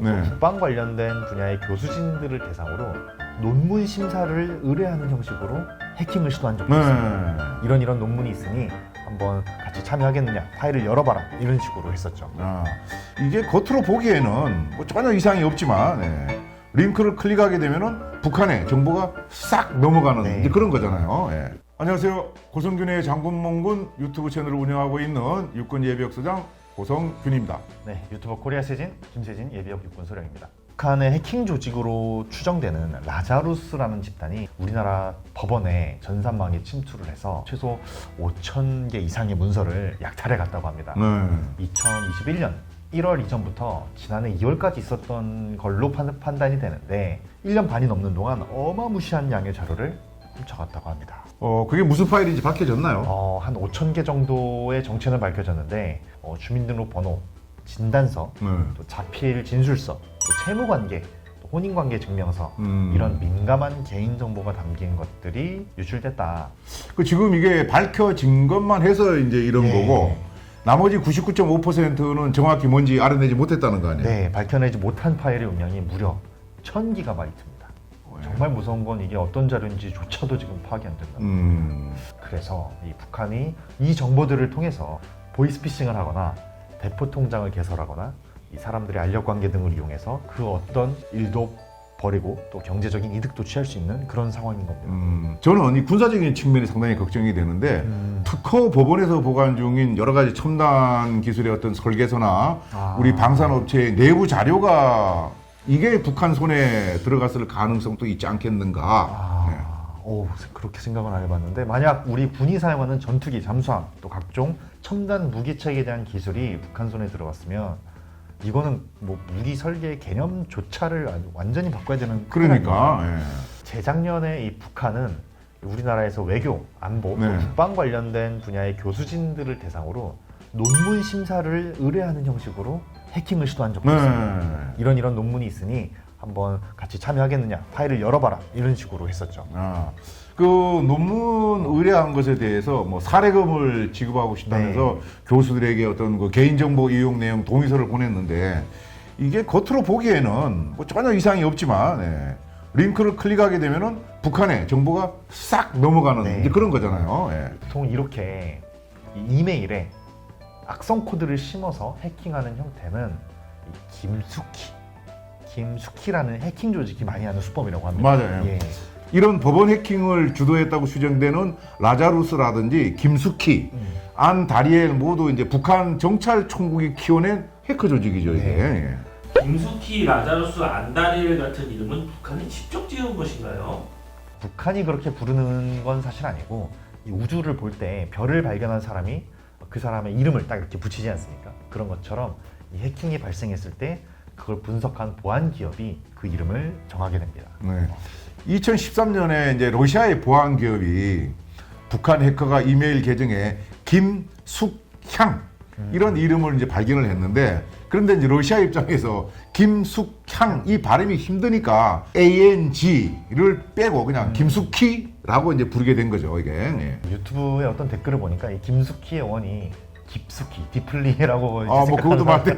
네. 국방 관련된 분야의 교수진들을 대상으로 논문 심사를 의뢰하는 형식으로 해킹을 시도한 적도 있습니다. 이런 논문이 있으니 한번 같이 참여하겠느냐, 파일을 열어봐라, 이런 식으로 했었죠. 이게 겉으로 보기에는 뭐 전혀 이상이 없지만 링크를 클릭하게 되면은 북한의 정보가 싹 넘어가는 이제 그런 거잖아요. 안녕하세요. 고성균의 장군몽군 유튜브 채널을 운영하고 있는 육군예비역소장 고성균입니다. 네, 유튜버 코리아 세진, 김세진 예비역 육군소령입니다. 북한의 해킹 조직으로 추정되는 라자루스라는 집단이 우리나라 법원에 전산망에 침투를 해서 최소 5,000개 이상의 문서를 약탈해 갔다고 합니다. 2021년 1월 이전부터 지난해 2월까지 있었던 걸로 판단이 되는데 1년 반이 넘는 동안 어마무시한 양의 자료를 훔쳐갔다고 합니다. 그게 무슨 파일인지 밝혀졌나요? 한 5,000개 정도의 정체는 밝혀졌는데 주민등록번호, 진단서, 또 자필 진술서, 또 채무관계, 또 혼인관계 증명서 이런 민감한 개인정보가 담긴 것들이 유출됐다. 지금 이게 밝혀진 것만 해서 이제 이런 거고 나머지 99.5%는 정확히 뭔지 알아내지 못했다는 거 아니에요? 네, 밝혀내지 못한 파일의 용량이 무려 1000GB입니다. 정말 무서운 건 이게 어떤 자료인지조차도 지금 파악이 안 된다. 그래서 이 북한이 이 정보들을 통해서 보이스피싱을 하거나 대포 통장을 개설하거나 이 사람들의 알력관계 등을 이용해서 그 어떤 일도 벌이고 또 경제적인 이득도 취할 수 있는 그런 상황인 겁니다. 저는 이 군사적인 측면이 상당히 걱정이 되는데 특허 법원에서 보관 중인 여러 가지 첨단 기술의 어떤 설계서나 우리 방산업체의 내부 자료가 이게 북한 손에 들어갔을 가능성도 있지 않겠는가. 그렇게 생각은 안 해봤는데 만약 우리 군이 사용하는 전투기, 잠수함 또 각종 첨단 무기체계에 대한 기술이 북한 손에 들어갔으면 이거는 뭐 무기 설계의 개념조차를 완전히 바꿔야 되는. 그러니까 재작년에 이 북한은 우리나라에서 외교, 안보, 국방 관련된 분야의 교수진들을 대상으로 논문 심사를 의뢰하는 형식으로 해킹을 시도한 적도 있습니다. 이런 논문이 있으니 한번 같이 참여하겠느냐, 파일을 열어봐라, 이런 식으로 했었죠. 그 논문 의뢰한 것에 대해서 뭐 사례금을 지급하고 싶다면서 교수들에게 어떤 그 개인정보 이용 내용 동의서를 보냈는데 이게 겉으로 보기에는 뭐 전혀 이상이 없지만 링크를 클릭하게 되면은 북한의 정보가 싹 넘어가는 이제 그런 거잖아요. 보통 이렇게 이 이메일에 악성 코드를 심어서 해킹하는 형태는 김숙희라는 해킹 조직이 많이 하는 수법이라고 합니다. 맞아요. 이런 법원 해킹을 주도했다고 추정되는 라자루스라든지 김숙희, 안 다리엘 모두 이제 북한 정찰총국이 키워낸 해커 조직이죠. 이게. 김숙희, 라자루스, 안다리엘 같은 이름은 북한이 직접 지은 것인가요? 북한이 그렇게 부르는 건 사실 아니고 이 우주를 볼 때 별을 발견한 사람이 그 사람의 이름을 딱 이렇게 붙이지 않습니까? 그런 것처럼 이 해킹이 발생했을 때 그걸 분석한 보안 기업이 그 이름을 정하게 됩니다. 2013년에 이제 러시아의 보안 기업이 북한 해커가 이메일 계정에 김숙향 이런 이름을 이제 발견을 했는데 그런데 이제 러시아 입장에서 김숙향 이 발음이 힘드니까 ANG를 빼고 그냥 김숙희라고 이제 부르게 된 거죠, 이게. 유튜브에 어떤 댓글을 보니까 이 김숙희의 원이 깊숙이, 디플리라고 뭐 그것도 맞대.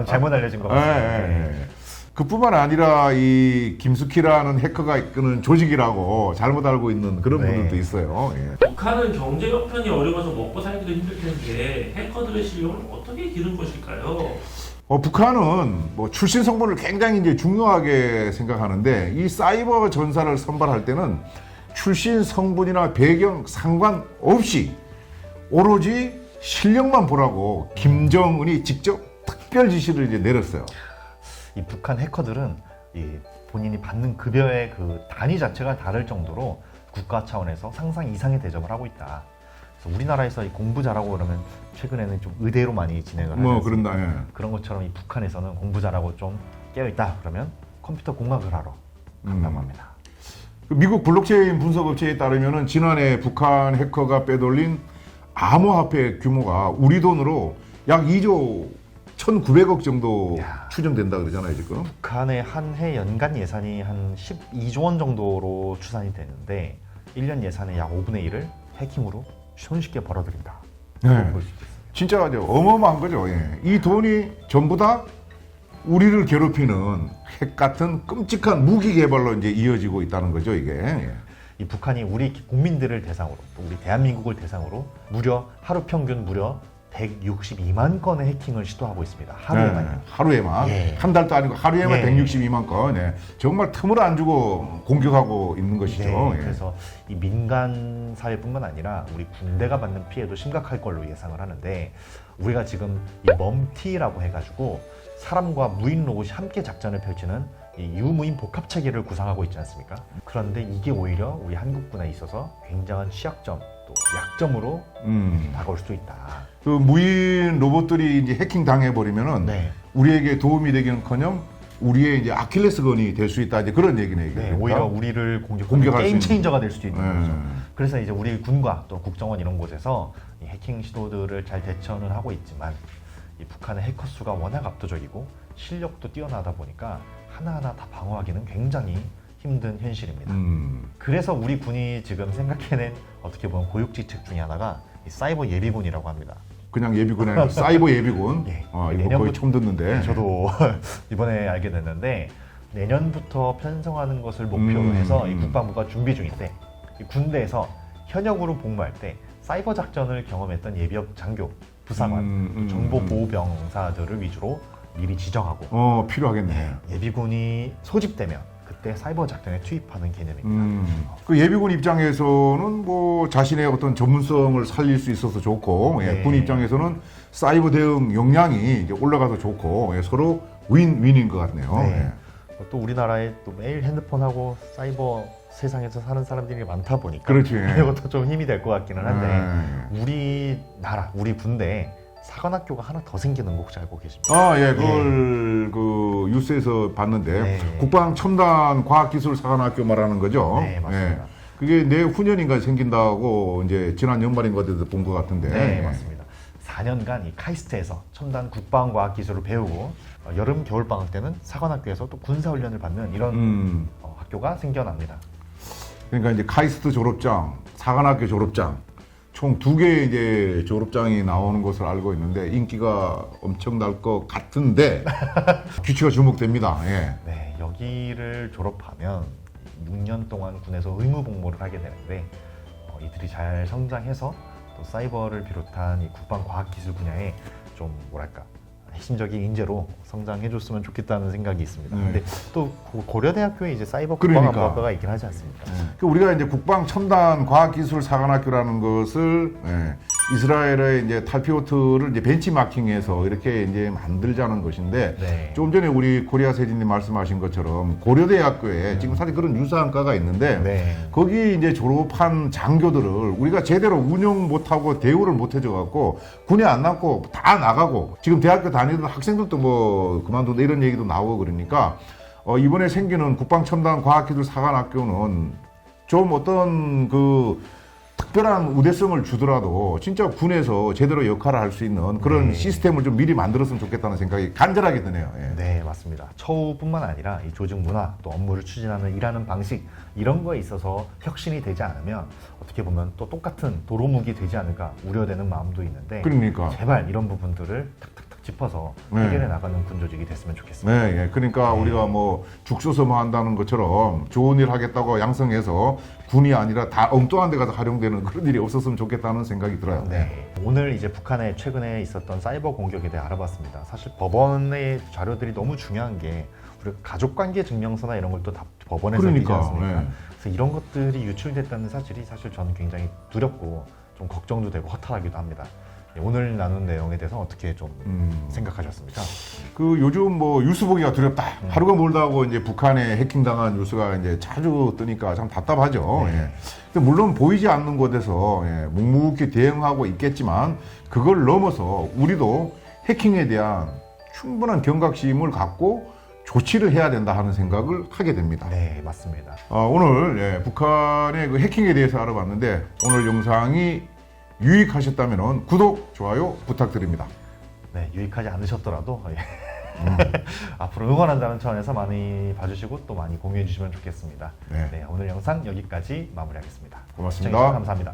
잘못 알려진 것 같습니다. 그뿐만 아니라 이 김숙희라는 해커가 이끄는 조직이라고 잘못 알고 있는 그런 분들도 있어요. 북한은 경제 형편이 어려워서 먹고 살기도 힘들 텐데 해커들의 실력을 어떻게 기른 것일까요? 북한은 뭐 출신 성분을 굉장히 이제 중요하게 생각하는데 이 사이버 전사를 선발할 때는 출신 성분이나 배경 상관없이 오로지 실력만 보라고 김정은이 직접 특별 지시를 이제 내렸어요. 이 북한 해커들은 이 본인이 받는 급여의 그 단위 자체가 다를 정도로 국가 차원에서 상상 이상의 대접을 하고 있다. 그래서 우리나라에서 이 공부 잘하고 그러면 최근에는 좀 의대로 많이 진행을 하죠. 그런다. 그런 것처럼 이 북한에서는 공부 잘하고 좀 깨어 있다 그러면 컴퓨터 공학을 하러 간다고 합니다. 미국 블록체인 분석업체에 따르면은 지난해 북한 해커가 빼돌린 암호화폐 규모가 우리 돈으로 약 2조 1,900억 정도 추정된다 그러잖아요, 지금. 북한의 한 해 연간 예산이 한 12조 원 정도로 추산이 되는데 1년 예산의 약 5분의 1을 해킹으로 손쉽게 벌어들인다. 볼 수 있겠습니다. 진짜 어마어마한 거죠. 이 돈이 전부 다 우리를 괴롭히는 핵 같은 끔찍한 무기 개발로 이제 이어지고 있다는 거죠, 이게. 예. 이 북한이 우리 국민들을 대상으로 또 우리 대한민국을 대상으로 무려 하루 평균 무려 162만 건의 해킹을 시도하고 있습니다. 하루에만요. 네, 하루에만. 예. 한 달도 아니고 하루에만 예. 162만 건. 예. 정말 틈을 안 주고 공격하고 있는 것이죠. 네, 예. 그래서 이 민간 사회뿐만 아니라 우리 군대가 받는 피해도 심각할 걸로 예상을 하는데 우리가 지금 이 멈티라고 해가지고 사람과 무인 로봇이 함께 작전을 펼치는 이 유무인 복합 체계를 구상하고 있지 않습니까? 그런데 이게 오히려 우리 한국군에 있어서 굉장한 취약점 또 약점으로 다가올 수도 있다. 그 무인 로봇들이 이제 해킹 당해버리면은 네. 우리에게 도움이 되기는커녕 우리의 이제 아킬레스건이 될 수 있다. 이제 그런 얘기네. 이게. 네, 오히려 우리를 공격하는 공격할 수 게임 있는. 체인저가 될 수도 있는 네. 거죠. 그래서 이제 우리 군과 또 국정원 이런 곳에서 이 해킹 시도들을 잘 대처는 하고 있지만 이 북한의 해커 수가 워낙 압도적이고 실력도 뛰어나다 보니까 하나하나 다 방어하기는 굉장히 힘든 현실입니다. 그래서 우리 군이 지금 생각해낸 어떻게 보면 고육지책 중에 하나가 이 사이버 예비군이라고 합니다. 그냥 예비군이 아니고 사이버 예비군. 예. 이거 거의 처음 듣는데. 저도 이번에 알게 됐는데 내년부터 편성하는 것을 목표로 해서 이 국방부가 준비 중인데 이 군대에서 현역으로 복무할 때 사이버 작전을 경험했던 예비역 장교, 부사관, 정보보호병사들을 위주로 미리 지정하고 필요하겠네. 예비군이 소집되면 그때 사이버 작전에 투입하는 개념입니다. 그 예비군 입장에서는 뭐 자신의 어떤 전문성을 살릴 수 있어서 좋고, 네. 예, 군 입장에서는 사이버 대응 역량이 이제 올라가서 좋고, 예, 서로 윈윈인 것 같네요. 네. 예. 또 우리나라에 또 매일 핸드폰하고 사이버 세상에서 사는 사람들이 많다 보니까 그렇지. 이것도 좀 힘이 될 것 같기는 한데 네. 우리나라, 우리 군대에 사관학교가 하나 더 생기는 거 혹시 알고 계십니까? 예, 그걸 그 뉴스에서 봤는데 네. 국방 첨단 과학기술 사관학교 말하는 거죠. 네, 맞습니다. 그게 내후년인가 생긴다고 이제 지난 연말인가 어디서 본 것 같은데. 네, 맞습니다. 4년간 이 카이스트에서 첨단 국방과학 기술을 배우고 여름 겨울 방학 때는 사관학교에서 또 군사 훈련을 받는 이런 학교가 생겨납니다. 그러니까 이제 카이스트 졸업장, 사관학교 졸업장 총 2개의 이제 졸업장이 나오는 것을 알고 있는데 인기가 엄청날 것 같은데 규칙가 주목됩니다. 예. 네, 여기를 졸업하면 6년 동안 군에서 의무 복무를 하게 되는데 이들이 잘 성장해서 또 사이버를 비롯한 이 국방 과학 기술 분야에 좀 뭐랄까 핵심적인 인재로 성장해줬으면 좋겠다는 생각이 있습니다. 네. 근데 또 고려대학교에 이제 사이버 그러니까. 국방학과가 있긴 하지 않습니까? 그 우리가 이제 국방 첨단 과학기술 사관학교라는 것을 이스라엘의 이제 탈피오트를 이제 벤치마킹해서 이렇게 이제 만들자는 것인데 네. 좀 전에 우리 코리아 세진님 말씀하신 것처럼 고려대학교에 지금 사실 그런 유사한 과가 있는데 네. 거기 이제 졸업한 장교들을 우리가 제대로 운영 못하고 대우를 못 해줘 갖고 군에 안 남고 다 나가고 지금 대학교 다니던 학생들도 뭐 그만둔다 이런 얘기도 나오고 그러니까 이번에 생기는 국방첨단 과학기술 사관학교는 좀 어떤 그 특별한 우대성을 주더라도 진짜 군에서 제대로 역할을 할 수 있는 그런 시스템을 좀 미리 만들었으면 좋겠다는 생각이 간절하게 드네요. 예. 네, 맞습니다. 처우뿐만 아니라 이 조직 문화, 또 업무를 추진하는 일하는 방식 이런 거에 있어서 혁신이 되지 않으면 어떻게 보면 또 똑같은 도로묵이 되지 않을까 우려되는 마음도 있는데 그러니까. 제발 이런 부분들을 탁탁탁 짚어서 네. 해결해 나가는 군 조직이 됐으면 좋겠습니다. 네, 예. 그러니까 우리가 뭐 죽서서 뭐 한다는 것처럼 좋은 일 하겠다고 양성해서 군이 아니라 다 엉뚱한 데 가서 활용되는 그런 일이 없었으면 좋겠다는 생각이 들어요. 네. 오늘 이제 북한에 최근에 있었던 사이버 공격에 대해 알아봤습니다. 사실 법원의 자료들이 너무 중요한 게 우리가 가족관계 증명서나 이런 걸 또 다 법원에서 그러니까, 내지 않습니까? 네. 그래서 이런 것들이 유출됐다는 사실이 사실 저는 굉장히 두렵고 좀 걱정도 되고 허탈하기도 합니다. 네, 오늘 나눈 내용에 대해서 어떻게 좀 생각하셨습니까? 그 요즘 뭐 뉴스 보기가 두렵다. 하루가 멀다 하고 이제 북한에 해킹당한 뉴스가 이제 자주 뜨니까 참 답답하죠. 네. 예. 근데 물론 보이지 않는 곳에서 묵묵히 대응하고 있겠지만 그걸 넘어서 우리도 해킹에 대한 충분한 경각심을 갖고 조치를 해야 된다 하는 생각을 하게 됩니다. 네, 맞습니다. 오늘 북한의 그 해킹에 대해서 알아봤는데 오늘 영상이 유익하셨다면 구독, 좋아요 부탁드립니다. 네, 유익하지 않으셨더라도 앞으로 응원한다는 차원에서 많이 봐주시고 또 많이 공유해 주시면 좋겠습니다. 네. 네, 오늘 영상 여기까지 마무리하겠습니다. 고맙습니다. 시청해주셔서 감사합니다.